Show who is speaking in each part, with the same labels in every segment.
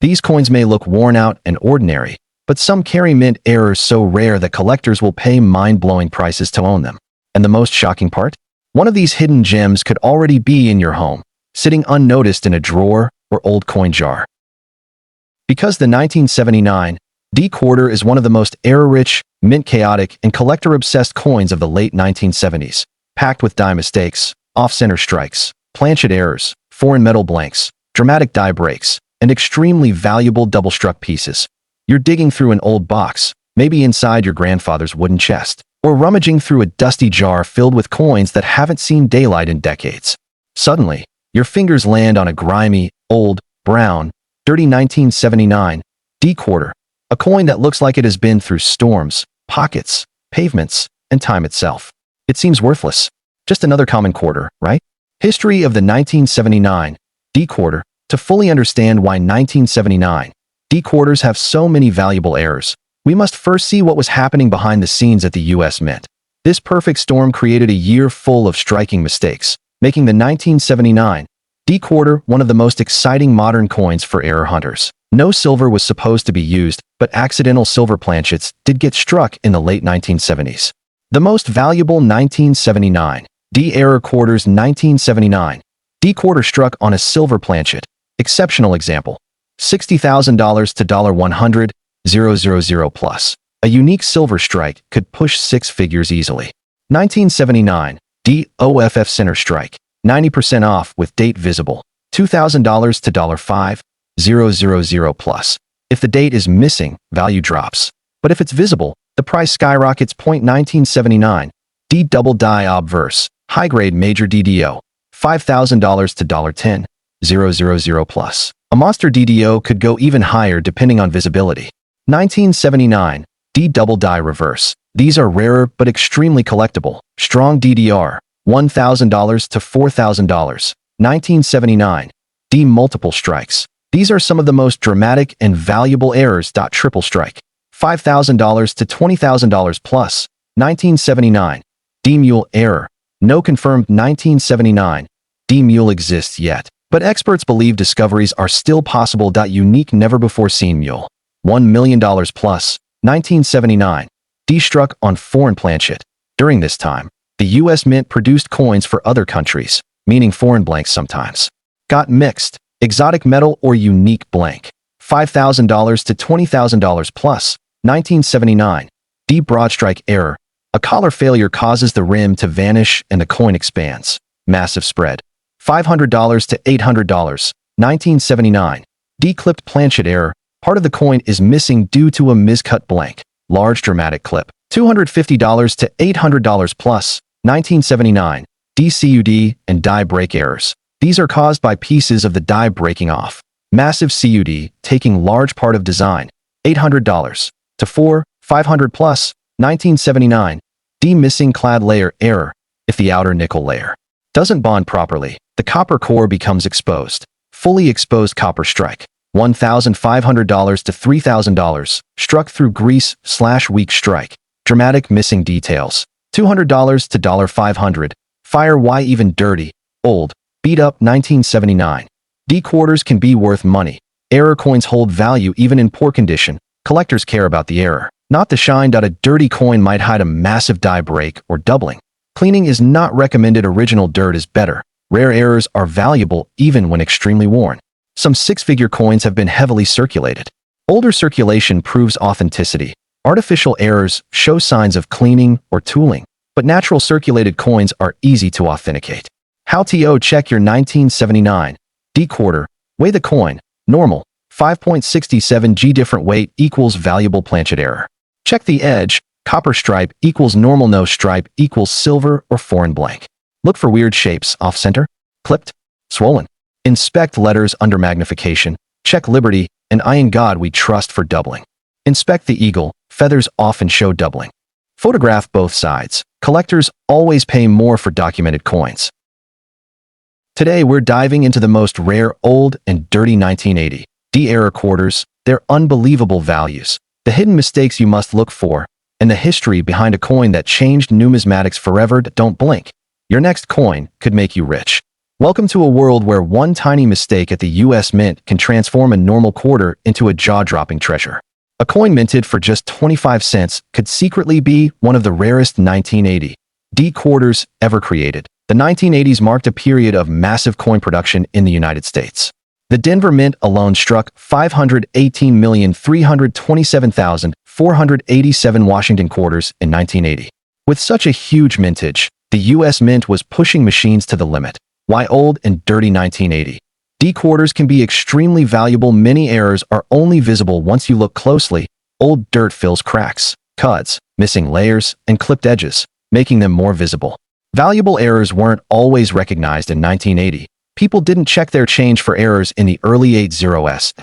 Speaker 1: These coins may look worn out and ordinary, but some carry mint errors so rare that collectors will pay mind-blowing prices to own them. And the most shocking part? One of these hidden gems could already be in your home, sitting unnoticed in a drawer or old coin jar. Because the 1979 D quarter is one of the most error-rich, mint-chaotic, and collector-obsessed coins of the late 1970s, packed with die mistakes, off-center strikes, planchet errors, foreign metal blanks, dramatic die breaks, and extremely valuable double-struck pieces. You're digging through an old box, maybe inside your grandfather's wooden chest, or rummaging through a dusty jar filled with coins that haven't seen daylight in decades. Suddenly, your fingers land on a grimy, old, brown, dirty 1979 D quarter, a coin that looks like it has been through storms, pockets, pavements, and time itself. It seems worthless. Just another common quarter, right? History of the 1979 D quarter. To fully understand why 1979 D quarters have so many valuable errors, we must first see what was happening behind the scenes at the U.S. Mint. This perfect storm created a year full of striking mistakes, making the 1979 D quarter one of the most exciting modern coins for error hunters. No silver was supposed to be used, but accidental silver planchets did get struck in the late 1970s. The most valuable 1979 D error quarters. 1979 D quarter struck on a silver planchet. Exceptional example. $60,000 to $100,000 plus. A unique silver strike could push six figures easily. 1979 D OFF center strike. 90% off with date visible. $2,000 to $5,000 plus. If the date is missing, value drops. But if it's visible, the price skyrockets. 1979 D double die obverse. High grade major DDO. $5,000 to $10,000 plus. A monster DDO could go even higher depending on visibility. 1979 D double die reverse. These are rarer but extremely collectible. Strong DDR. $1,000 to $4,000. 1979 D multiple strikes. These are some of the most dramatic and valuable errors. Triple strike. $5,000 to $20,000 plus. 1979 D mule error. No confirmed 1979 D mule exists yet, but experts believe discoveries are still possible. Unique never-before-seen mule. $1 million plus. 1979 D struck on foreign planchet. During this time, the U.S. Mint produced coins for other countries, meaning foreign blanks sometimes got mixed, exotic metal or unique blank. $5,000 to $20,000 plus. 1979 D broad strike error. A collar failure causes the rim to vanish and the coin expands. Massive spread. $500 to $800. 1979 D clipped planchet error. Part of the coin is missing due to a miscut blank. Large dramatic clip. $250 to $800 plus. 1979 D CUD and die break errors. These are caused by pieces of the die breaking off. Massive CUD taking large part of design. $800 to $500 plus. 1979 D missing clad layer error. If the outer nickel layer doesn't bond properly, the copper core becomes exposed. Fully exposed copper strike. $1,500 to $3,000. Struck through grease/weak strike. Dramatic missing details. $200 to $500. Fire. Why even dirty, old, beat up 1979 D quarters can be worth money. Error coins hold value even in poor condition. Collectors care about the error, not the shine. A dirty coin might hide a massive die break or doubling. Cleaning is not recommended. Original dirt is better. Rare errors are valuable even when extremely worn. Some six-figure coins have been heavily circulated. Older circulation proves authenticity. Artificial errors show signs of cleaning or tooling, but natural circulated coins are easy to authenticate. How to check your 1979 D quarter. Weigh the coin. Normal. 5.67 g. Different weight equals valuable planchet error. Check the edge. Copper stripe equals normal. No stripe equals silver or foreign blank. Look for weird shapes. Off-center, clipped, swollen. Inspect letters under magnification. Check Liberty and I in God we trust for doubling. Inspect the eagle. Feathers often show doubling. Photograph both sides. Collectors always pay more for documented coins. Today we're diving into the most rare, old, and dirty 1980 D error quarters, their unbelievable values, the hidden mistakes you must look for, and the history behind a coin that changed numismatics forever. Don't blink. Your next coin could make you rich. Welcome to a world where one tiny mistake at the US Mint can transform a normal quarter into a jaw-dropping treasure. A coin minted for just 25 cents could secretly be one of the rarest 1980 D quarters ever created. The 1980s marked a period of massive coin production in the United States. The Denver Mint alone struck 518,327,487 Washington quarters in 1980. With such a huge mintage, the US Mint was pushing machines to the limit. Why old and dirty 1980 D quarters can be extremely valuable. Many errors are only visible once you look closely. Old dirt fills cracks, cuts, missing layers, and clipped edges, making them more visible. Valuable errors weren't always recognized in 1980. People didn't check their change for errors in the early 80s.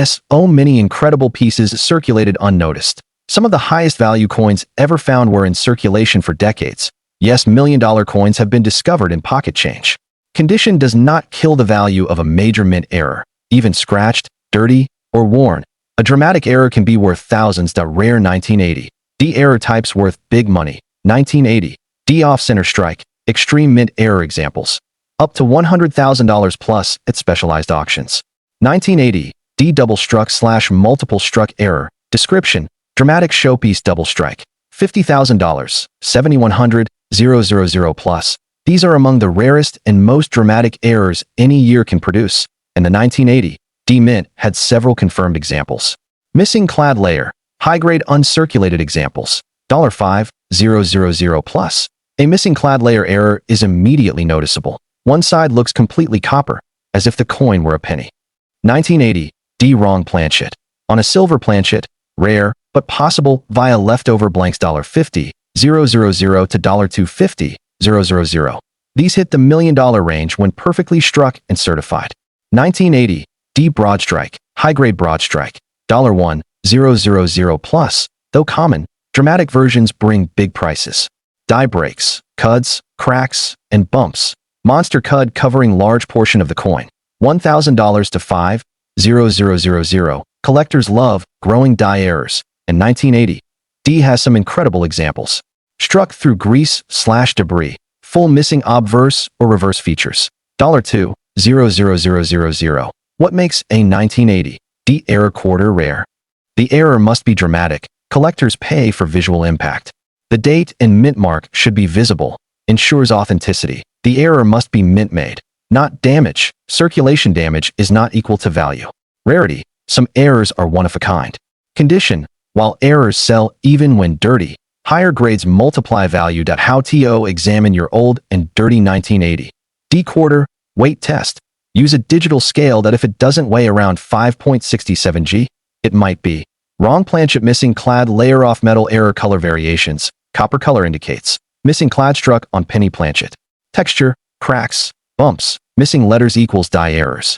Speaker 1: So many incredible pieces circulated unnoticed. Some of the highest value coins ever found were in circulation for decades. Yes, million-dollar coins have been discovered in pocket change. Condition does not kill the value of a major mint error. Even scratched, dirty, or worn, a dramatic error can be worth thousands. Rare 1980 D error types worth big money. 1980 D off-center strike, extreme mint error examples. Up to $100,000 plus at specialized auctions. 1980 D double struck / multiple struck error. Description: dramatic showpiece double strike. $50,000, 7,100, 000 plus. These are among the rarest and most dramatic errors any year can produce, and the 1980 D Mint had several confirmed examples. Missing clad layer, high-grade uncirculated examples. $5, 000 plus. A missing clad layer error is immediately noticeable. One side looks completely copper, as if the coin were a penny. 1980 D wrong planchet. On a silver planchet, rare, but possible via leftover blanks. $50, 000 to $250, 000. These hit the million-dollar range when perfectly struck and certified. 1980 D broad strike, high-grade broad strike. $1, 000 plus. Though common, dramatic versions bring big prices. Die breaks, cuds, cracks, and bumps. Monster cud covering large portion of the coin. $1,000 to $5, 000. Collectors love growing die errors. And 1980 D has some incredible examples. Struck through grease / debris, full missing obverse or reverse features. $2, 000. What makes a 1980 D error quarter rare? The error must be dramatic. Collectors pay for visual impact. The date and mint mark should be visible, ensures authenticity. The error must be mint-made, not damage. Circulation damage is not equal to value. Rarity, some errors are one of a kind. Condition, while errors sell even when dirty, higher grades multiply value. How to examine your old and dirty 1980 D quarter weight test. Use a digital scale that if it doesn't weigh around 5.67 g, it might be wrong planchet. Missing clad layer off metal error. Color variations. Copper color indicates missing clad struck on penny planchet. Texture, cracks, bumps, missing letters equals die errors.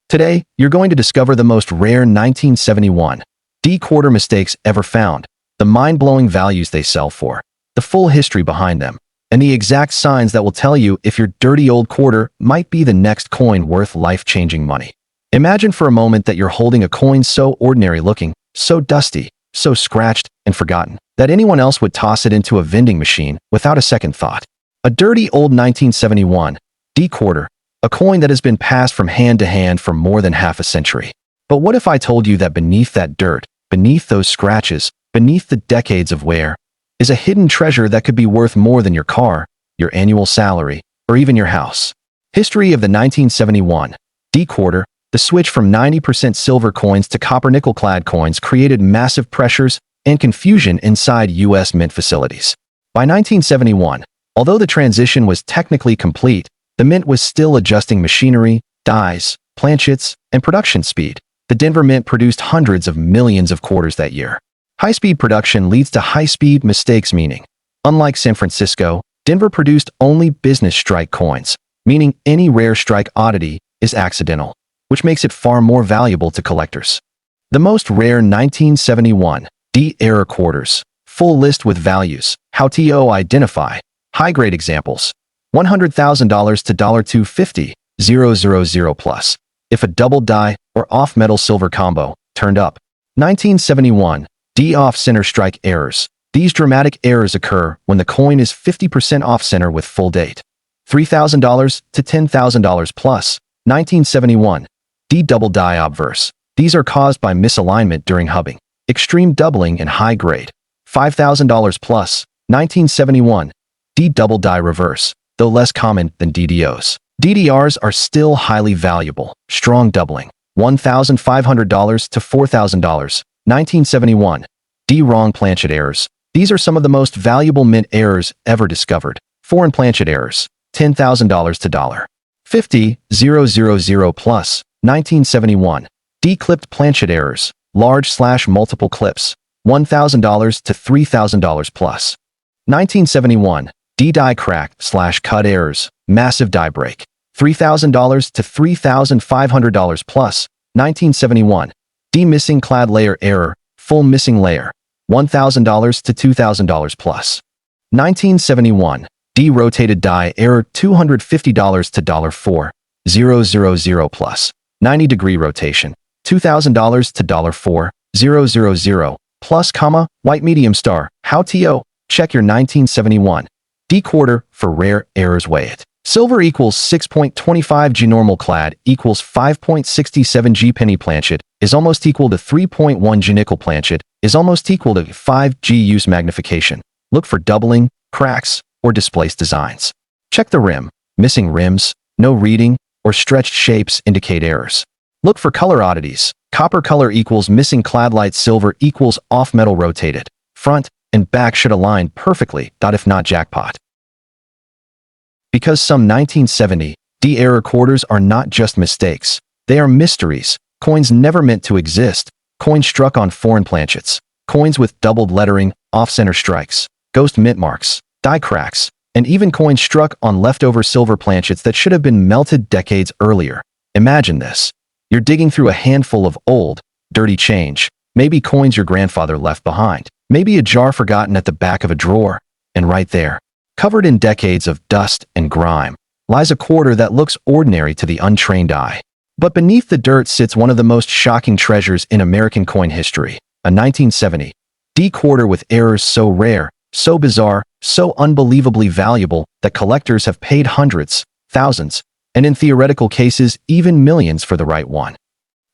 Speaker 1: Today, you're going to discover the most rare 1971 D quarter mistakes ever found, the mind-blowing values they sell for, the full history behind them, and the exact signs that will tell you if your dirty old quarter might be the next coin worth life-changing money. Imagine for a moment that you're holding a coin so ordinary-looking, so dusty, so scratched and forgotten, that anyone else would toss it into a vending machine without a second thought. A dirty old 1971 D quarter, a coin that has been passed from hand to hand for more than half a century. But what if I told you that beneath that dirt, beneath those scratches, beneath the decades of wear, is a hidden treasure that could be worth more than your car, your annual salary, or even your house? History of the 1971 D quarter, the switch from 90% silver coins to copper nickel-clad coins created massive pressures and confusion inside U.S. mint facilities. By 1971, although the transition was technically complete, the mint was still adjusting machinery, dies, planchets, and production speed. The Denver Mint produced hundreds of millions of quarters that year. High-speed production leads to high-speed mistakes, meaning, unlike San Francisco, Denver produced only business strike coins, meaning any rare strike oddity is accidental, which makes it far more valuable to collectors. The most rare 1971 D error quarters. Full list with values. How to identify. High-grade examples. $100,000 to $250, 000 plus. If a double die or off-metal silver combo turned up. 1971 D off-center strike errors. These dramatic errors occur when the coin is 50% off-center with full date. $3,000 to $10,000 plus. 1971. D double die obverse. These are caused by misalignment during hubbing. Extreme doubling and high grade. $5,000 plus. 1971. D double die reverse, though less common than DDOs. DDRs are still highly valuable. Strong doubling. $1,500 to $4,000. 1971. D wrong planchet errors. These are some of the most valuable mint errors ever discovered. Foreign planchet errors. $10,000 to $50,000 plus. 1971. D clipped planchet errors. Large/multiple clips. $1,000 to $3,000 plus. 1971. D die crack/cut errors. Massive die break. $3,000 to $3,500 plus. 1971. D missing clad layer error. Full missing layer. $1,000 to $2,000 plus. 1971. D rotated die error. $250 to $4,000 plus. 90-degree rotation. $2,000 to $4,000 plus, white medium star. How to check your 1971. D quarter for rare errors. Weigh it. Silver equals 6.25 G. Normal clad equals 5.67 G. Penny planchet is almost equal to 3.1 G. Nickel planchet is almost equal to 5 G. Use magnification. Look for doubling, cracks, or displaced designs. Check the rim. Missing rims, no reading, or stretched shapes indicate errors. Look for color oddities. Copper color equals missing clad light. Silver equals off metal rotated. Front and back should align perfectly. If not, jackpot. Because some 1970 D error quarters are not just mistakes. They are mysteries. Coins never meant to exist. Coins struck on foreign planchets. Coins with doubled lettering, off-center strikes, ghost mint marks, die cracks, and even coins struck on leftover silver planchets that should have been melted decades earlier. Imagine this. You're digging through a handful of old, dirty change. Maybe coins your grandfather left behind. Maybe a jar forgotten at the back of a drawer. And right there, covered in decades of dust and grime, lies a quarter that looks ordinary to the untrained eye. But beneath the dirt sits one of the most shocking treasures in American coin history, a 1970 D quarter with errors so rare, so bizarre, so unbelievably valuable that collectors have paid hundreds, thousands, and in theoretical cases, even millions for the right one.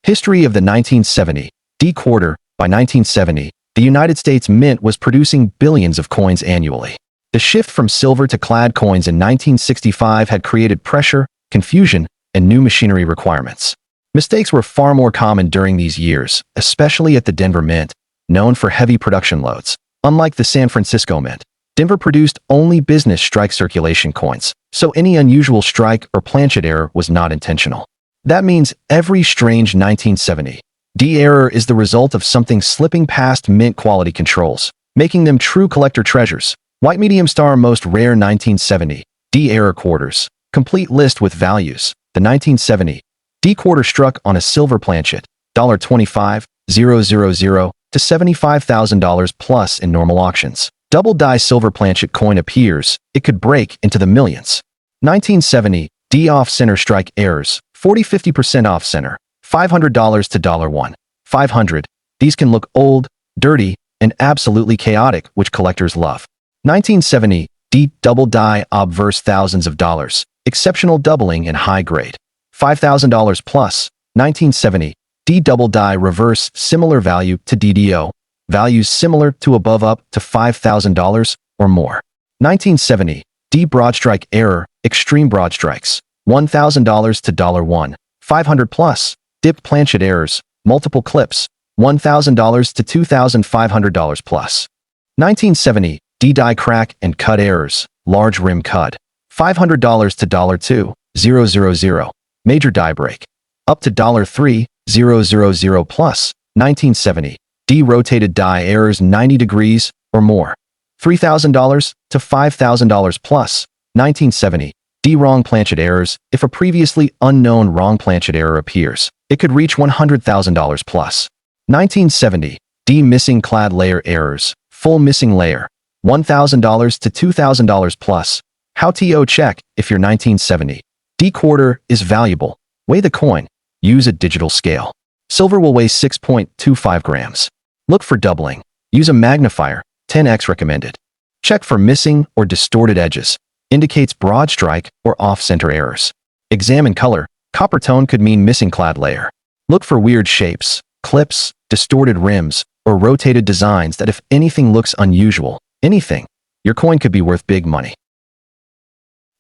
Speaker 1: History of the 1970 D quarter. By 1970, the United States Mint was producing billions of coins annually. The shift from silver to clad coins in 1965 had created pressure, confusion, and new machinery requirements. Mistakes were far more common during these years, especially at the Denver Mint, known for heavy production loads. Unlike the San Francisco Mint, Denver produced only business strike circulation coins, so any unusual strike or planchet error was not intentional. That means every strange 1970 D error is the result of something slipping past mint quality controls, making them true collector treasures. White medium star most rare 1970 D error quarters. Complete list with values. The 1970 D quarter struck on a silver planchet, $25,000 to $75,000 plus in normal auctions. Double die silver planchet coin appears, it could break into the millions. 1970 D off-center strike errors, 40-50% off-center, $500 to $1,500. These can look old, dirty, and absolutely chaotic, which collectors love. 1970 D double die obverse thousands of dollars, exceptional doubling and high grade, $5,000 plus. 1970 D double die reverse similar value to DDO, values similar to above up to $5,000 or more. 1970 D broad strike error, extreme broad strikes, $1,000 to $1,500 plus. Dipped planchet errors, multiple clips, $1,000 to $2,500 plus. 1970 D die crack and cut errors, large rim cut, $500 to $2,000, major die break, up to $3,000 plus. 1970 D rotated die errors 90 degrees or more, $3,000 to $5,000 plus. 1970 D wrong planchet errors. If a previously unknown wrong planchet error appears, it could reach $100,000 plus. 1970 D missing clad layer errors, full missing layer, $1,000 to $2,000 plus. How to check if your 1970 D quarter is valuable? Weigh the coin. Use a digital scale. Silver will weigh 6.25 grams. Look for doubling. Use a magnifier. 10x recommended. Check for missing or distorted edges. Indicates broad strike or off-center errors. Examine color. Copper tone could mean missing clad layer. Look for weird shapes, clips, distorted rims, or rotated designs that if anything looks unusual, your coin could be worth big money.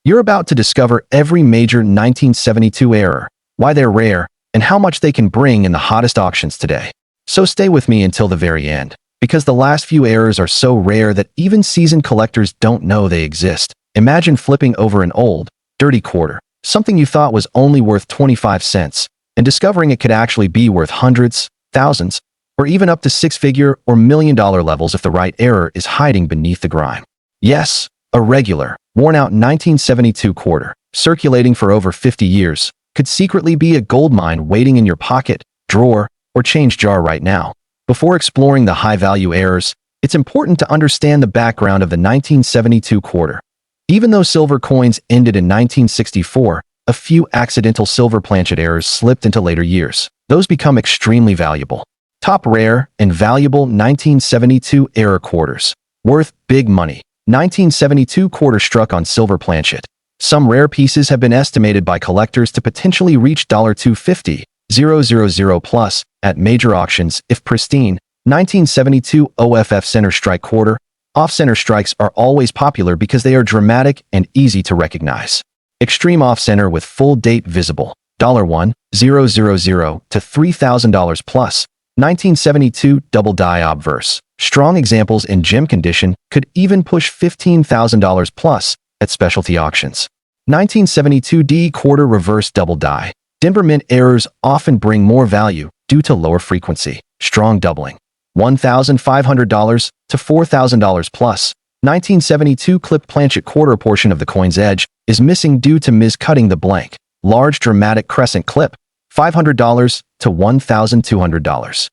Speaker 1: You're about to discover every major 1972 error, why they're rare, and how much they can bring in the hottest auctions today. So stay with me until the very end, because the last few errors are so rare that even seasoned collectors don't know they exist. Imagine flipping over an old, dirty quarter, something you thought was only worth 25 cents, and discovering it could actually be worth hundreds, thousands, or even up to six-figure or million-dollar levels if the right error is hiding beneath the grime. Yes, a regular, worn-out 1972 quarter, circulating for over 50 years, could secretly be a gold mine waiting in your pocket, drawer, or change jar right now. Before exploring the high-value errors, it's important to understand the background of the 1972 quarter. Even though silver coins ended in 1964, a few accidental silver planchet errors slipped into later years. Those become extremely valuable. Top rare and valuable 1972 error quarters. Worth big money. 1972 quarter struck on silver planchet. Some rare pieces have been estimated by collectors to potentially reach $250,000 plus at major auctions if pristine. 1972 OFF center strike quarter. Off-center strikes are always popular because they are dramatic and easy to recognize. Extreme off-center with full date visible. $1,000 to $3,000 plus. 1972 double die obverse. Strong examples in gem condition could even push $15,000 plus at specialty auctions. 1972 D quarter reverse double die. Denver Mint errors often bring more value due to lower frequency. Strong doubling. $1,500 to $4,000 plus. 1972 clipped planchet quarter portion of the coin's edge is missing due to miscutting the blank. Large dramatic crescent clip. $500 to $1,200.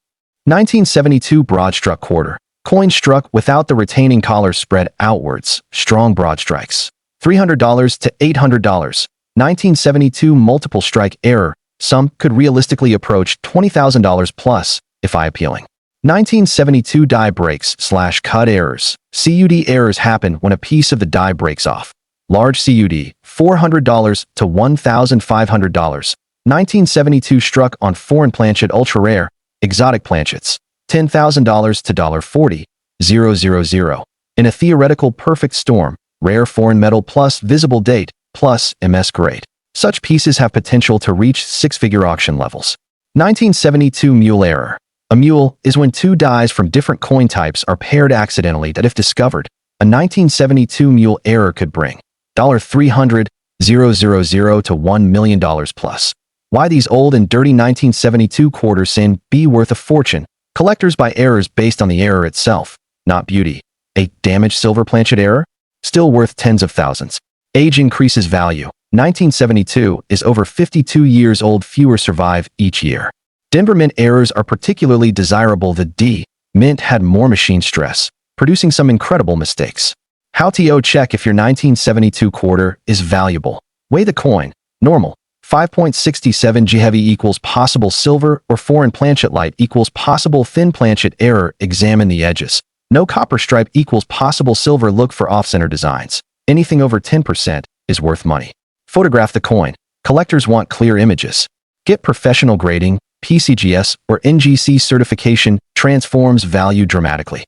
Speaker 1: 1972 broad struck quarter. Coin struck without the retaining collar spread outwards. Strong broad strikes. $300 to $800. 1972 multiple strike error. Some could realistically approach $20,000 plus if eye appealing. 1972 die breaks / cut errors. CUD errors happen when a piece of the die breaks off. Large CUD, $400 to $1,500. 1972 struck on foreign planchet ultra rare, exotic planchets, $10,000 to $40,000. In a theoretical perfect storm, rare foreign metal plus visible date plus MS grade. Such pieces have potential to reach six-figure auction levels. 1972 mule error. A mule is when two dies from different coin types are paired accidentally that if discovered, a 1972 mule error could bring $300,000 to $1 million plus. Why these old and dirty 1972 quarters can be worth a fortune. Collectors buy errors based on the error itself, not beauty. A damaged silver planchet error? Still worth tens of thousands. Age increases value. 1972 is over 52 years old. Fewer survive each year. Denver Mint errors are particularly desirable. The D Mint had more machine stress, producing some incredible mistakes. How to check if your 1972 quarter is valuable. Weigh the coin. Normal. 5.67 G heavy equals possible silver or foreign planchet light equals possible thin planchet error. Examine the edges. No copper stripe equals possible silver. Look for off-center designs. Anything over 10% is worth money. Photograph the coin. Collectors want clear images. Get professional grading. PCGS or NGC certification transforms value dramatically.